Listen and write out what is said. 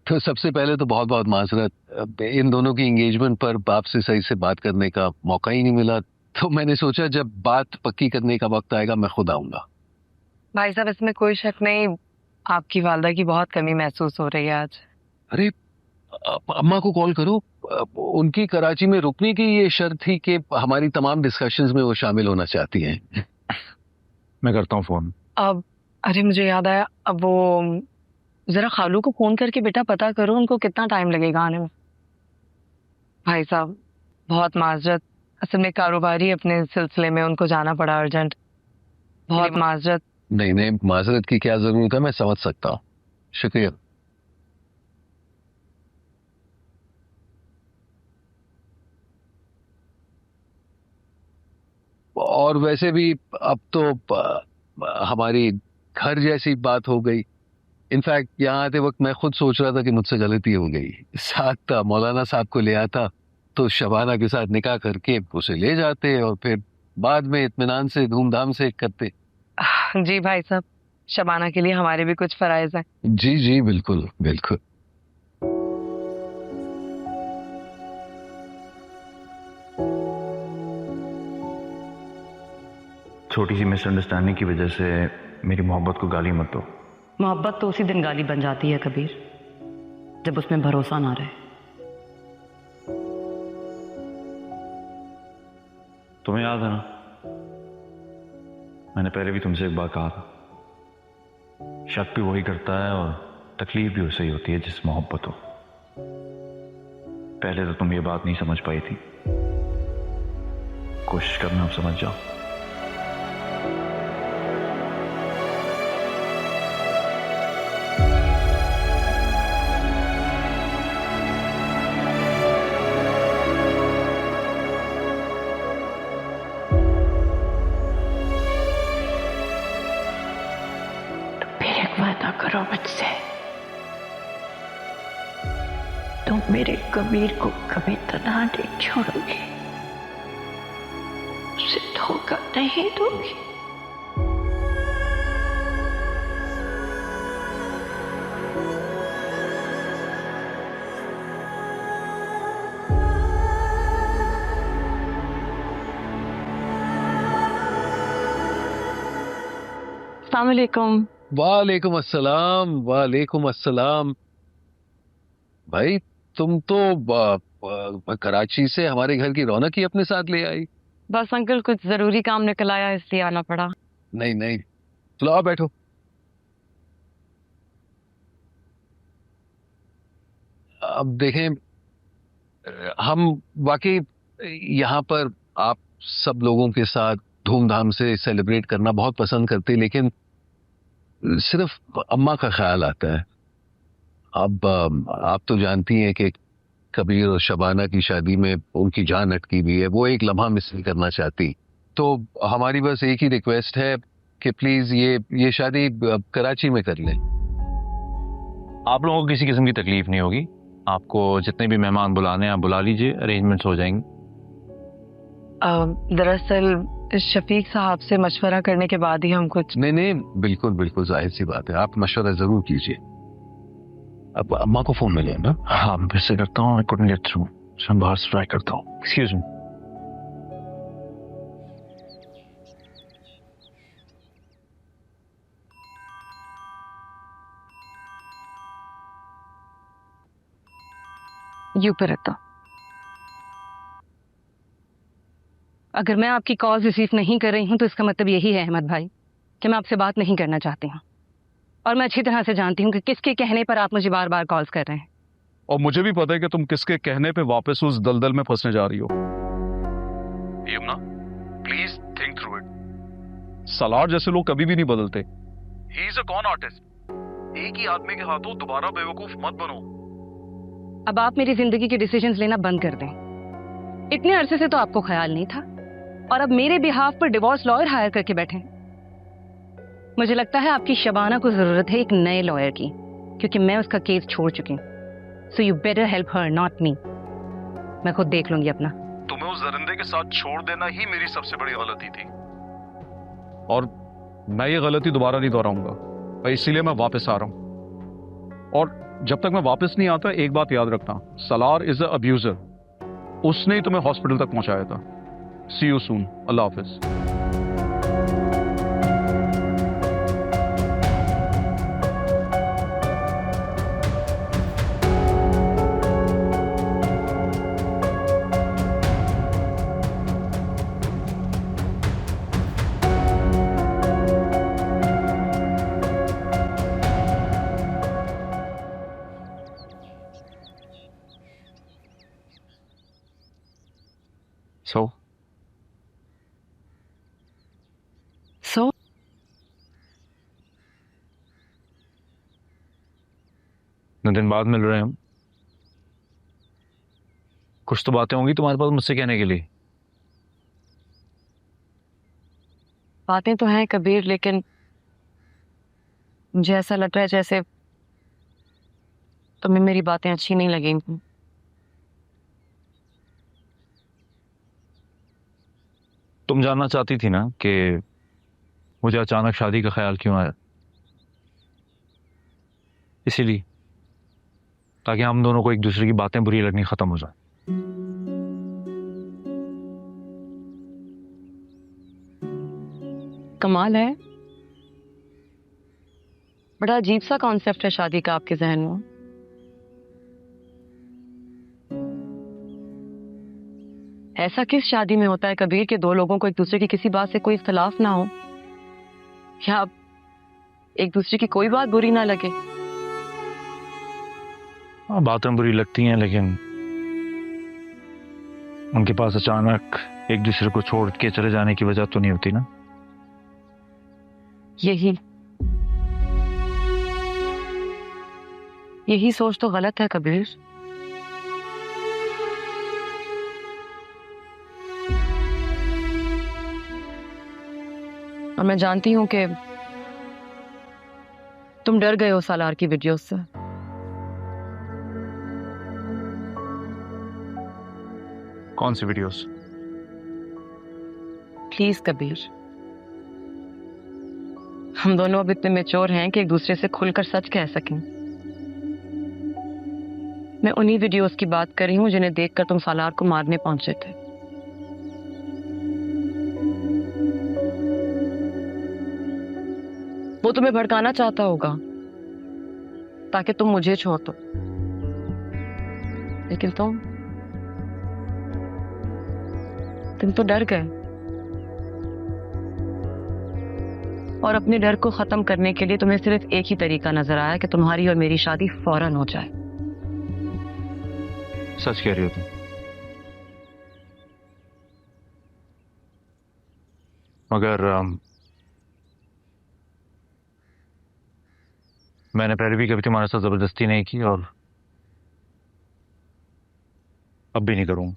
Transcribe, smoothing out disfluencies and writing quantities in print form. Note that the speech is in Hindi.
तो सबसे पहले तो बहुत बहुत माजरत, इन दोनों की एंगेजमेंट पर आपसे सही से बात करने का मौका ही नहीं मिला। तो मैंने सोचा जब बात पक्की करने का वक्त आएगा मैं खुद आऊंगा। भाई साहब, इसमें कोई शक नहीं, आपकी वालदा की बहुत कमी महसूस हो रही है आज। अरे अम्मा को कॉल करो। उनकी कराची में रुकने की ये शर्त थी कि हमारी तमाम डिस्कशंस में वो शामिल होना चाहती हैं। मैं करता हूँ फोन। अब अरे मुझे याद आया, अब वो जरा खालू को फोन करके बेटा पता करो उनको कितना टाइम लगेगा आने में। भाई साहब, बहुत माजरत, असल में कारोबारी अपने सिलसिले में उनको जाना पड़ा अर्जेंट। बहुत माजरत। नहीं नहीं, माजरत की क्या जरूरत है, मैं समझ सकता हूँ। शुक्रिया। और वैसे भी अब तो हमारी घर जैसी बात हो गई। इनफैक्ट यहाँ आते वक्त मैं खुद सोच रहा था कि मुझसे गलती हो गई। साथ मौलाना साहब को ले आता तो शबाना के साथ निकाह करके उसे ले जाते और फिर बाद में इत्मीनान से धूमधाम से करते। जी भाई साहब, शबाना के लिए हमारे भी कुछ फराइज हैं। जी जी बिल्कुल बिल्कुल। छोटी सी मिसअंडरस्टैंडिंग की वजह से मेरी मोहब्बत को गाली मत दो। मोहब्बत तो उसी दिन गाली बन जाती है कबीर, जब उसमें भरोसा ना रहे। तुम्हें याद है ना, मैंने पहले भी तुमसे एक बार कहा था, शक भी वही करता है और तकलीफ भी उसे ही होती है जिस मोहब्बत हो। पहले तो तुम ये बात नहीं समझ पाई थी, कोशिश करना अब समझ जाओ। वादा करो मुझसे, तुम मेरे कबीर को कभी तन्हा नहीं छोड़ोगे, उसे धोखा नहीं दोगे। अस्सलाम वालेकुम। वालेकुम अस्सलाम, वालेकुम अस्सलाम। भाई तुम तो कराची से हमारे घर की रौनक ही अपने साथ ले आई। बस अंकल, कुछ जरूरी काम निकल आया इसलिए आना पड़ा। नहीं नहीं, चलो आओ बैठो। अब देखें, हम वाकई यहाँ पर आप सब लोगों के साथ धूमधाम से सेलिब्रेट करना बहुत पसंद करते, लेकिन सिर्फ अम्मा का ख्याल आता है। अब आप तो जानती हैं कि कबीर और शबाना की शादी में उनकी जान अटकी हुई है, वो एक लम्हा मिस नहीं करना चाहती। तो हमारी बस एक ही रिक्वेस्ट है कि प्लीज ये शादी कराची में कर लें। आप लोगों को किसी किस्म की तकलीफ नहीं होगी। आपको जितने भी मेहमान बुलाने हैं आप बुला लीजिए, अरेंजमेंट्स हो जाएंगे। दरअसल शफीक साहब से मशवरा करने के बाद ही हम कुछ। नहीं नहीं, बिल्कुल बिल्कुल जाहिर सी बात है, आप मशवरा जरूर कीजिए। अब अम्मा को फोन मिले ना? हाँ मैं फिर से करता हूँ, आई कुडंट गेट थ्रू, मैं बाहर से ट्राई करता हूँ। Excuse me. यू पे रखता। अगर मैं आपकी कॉल रिसीव नहीं कर रही हूं तो इसका मतलब यही है अहमद भाई कि मैं आपसे बात नहीं करना चाहती हूं, और मैं अच्छी तरह से जानती हूं कि किसके कहने पर आप मुझे बार बार कॉल्स कर रहे हैं। और मुझे भी पता है कि तुम किसके कहने पे वापस उस दलदल में फंसने जा रही हो। Yamuna, please think through it. Salaar जैसे लोग कभी भी नहीं बदलते। He is a con artist. एक ही आदमी के हाथों दोबारा बेवकूफ मत बनो। अब आप मेरी जिंदगी के डिसीजंस लेना बंद कर दें। इतने अरसे से तो आपको ख्याल नहीं था, और अब मेरे बिहाफ पर डिवोर्स लॉयर हायर करके बैठे। मुझे लगता है आपकी शबाना को जरूरत है एक नए लॉयर की, क्योंकि मैं उसका केस छोड़ चुकी हूँ। So you better help her, not me. मैं खुद देख लूंगी अपना। तुम्हें उस दरिंदे के साथ छोड़ देना ही मेरी सबसे बड़ी गलती थी, और मैं ये गलती दोबारा नहीं दोहराऊंगा, इसीलिए मैं वापस आ रहा हूं। और जब तक मैं वापस नहीं आता, एक बात याद रखना, सलार इज अ अब्यूजर। उसने ही तुम्हें हॉस्पिटल तक पहुंचाया था। सी यू सून। अल्लाह हाफिज। सो सो इतने दिन बाद मिल रहे हैं हम, कुछ तो बातें होंगी तुम्हारे पास मुझसे कहने के लिए। बातें तो हैं कबीर, लेकिन मुझे ऐसा लग रहा है जैसे तुम्हें मेरी बातें अच्छी नहीं लगेंगी। तुम जानना चाहती थी ना कि मुझे अचानक शादी का ख्याल क्यों आया, इसीलिए, ताकि हम दोनों को एक दूसरे की बातें बुरी लगनी खत्म हो जाए। कमाल है, बड़ा अजीब सा कॉन्सेप्ट है शादी का आपके जहन में। ऐसा किस शादी में होता है कबीर कि दो लोगों को एक दूसरे की किसी बात से कोई इख्तलाफ ना हो, या एक दूसरे की कोई बात बुरी ना लगे? हाँ, बातें बुरी लगती हैं, लेकिन उनके पास अचानक एक दूसरे को छोड़ के चले जाने की वजह तो नहीं होती ना। यही सोच तो गलत है कबीर। और मैं जानती हूं कि तुम डर गए हो सालार की वीडियोस से। कौन सी वीडियोस? प्लीज कबीर, हम दोनों अब इतने मैच्योर हैं कि एक दूसरे से खुलकर सच कह सकें। मैं उन्हीं वीडियोस की बात कर रही हूं जिन्हें देखकर तुम सालार को मारने पहुंचे थे। वो तुम्हें भड़काना चाहता होगा ताकि तुम मुझे छोड़ दो, लेकिन तुम तो डर गए, और अपने डर को खत्म करने के लिए तुम्हें सिर्फ एक ही तरीका नजर आया कि तुम्हारी और मेरी शादी फौरन हो जाए। सच कह रही हो तुम। मगर मैंने पहले भी कभी तुम्हारे साथ जबरदस्ती नहीं की और अब भी नहीं करूंगा।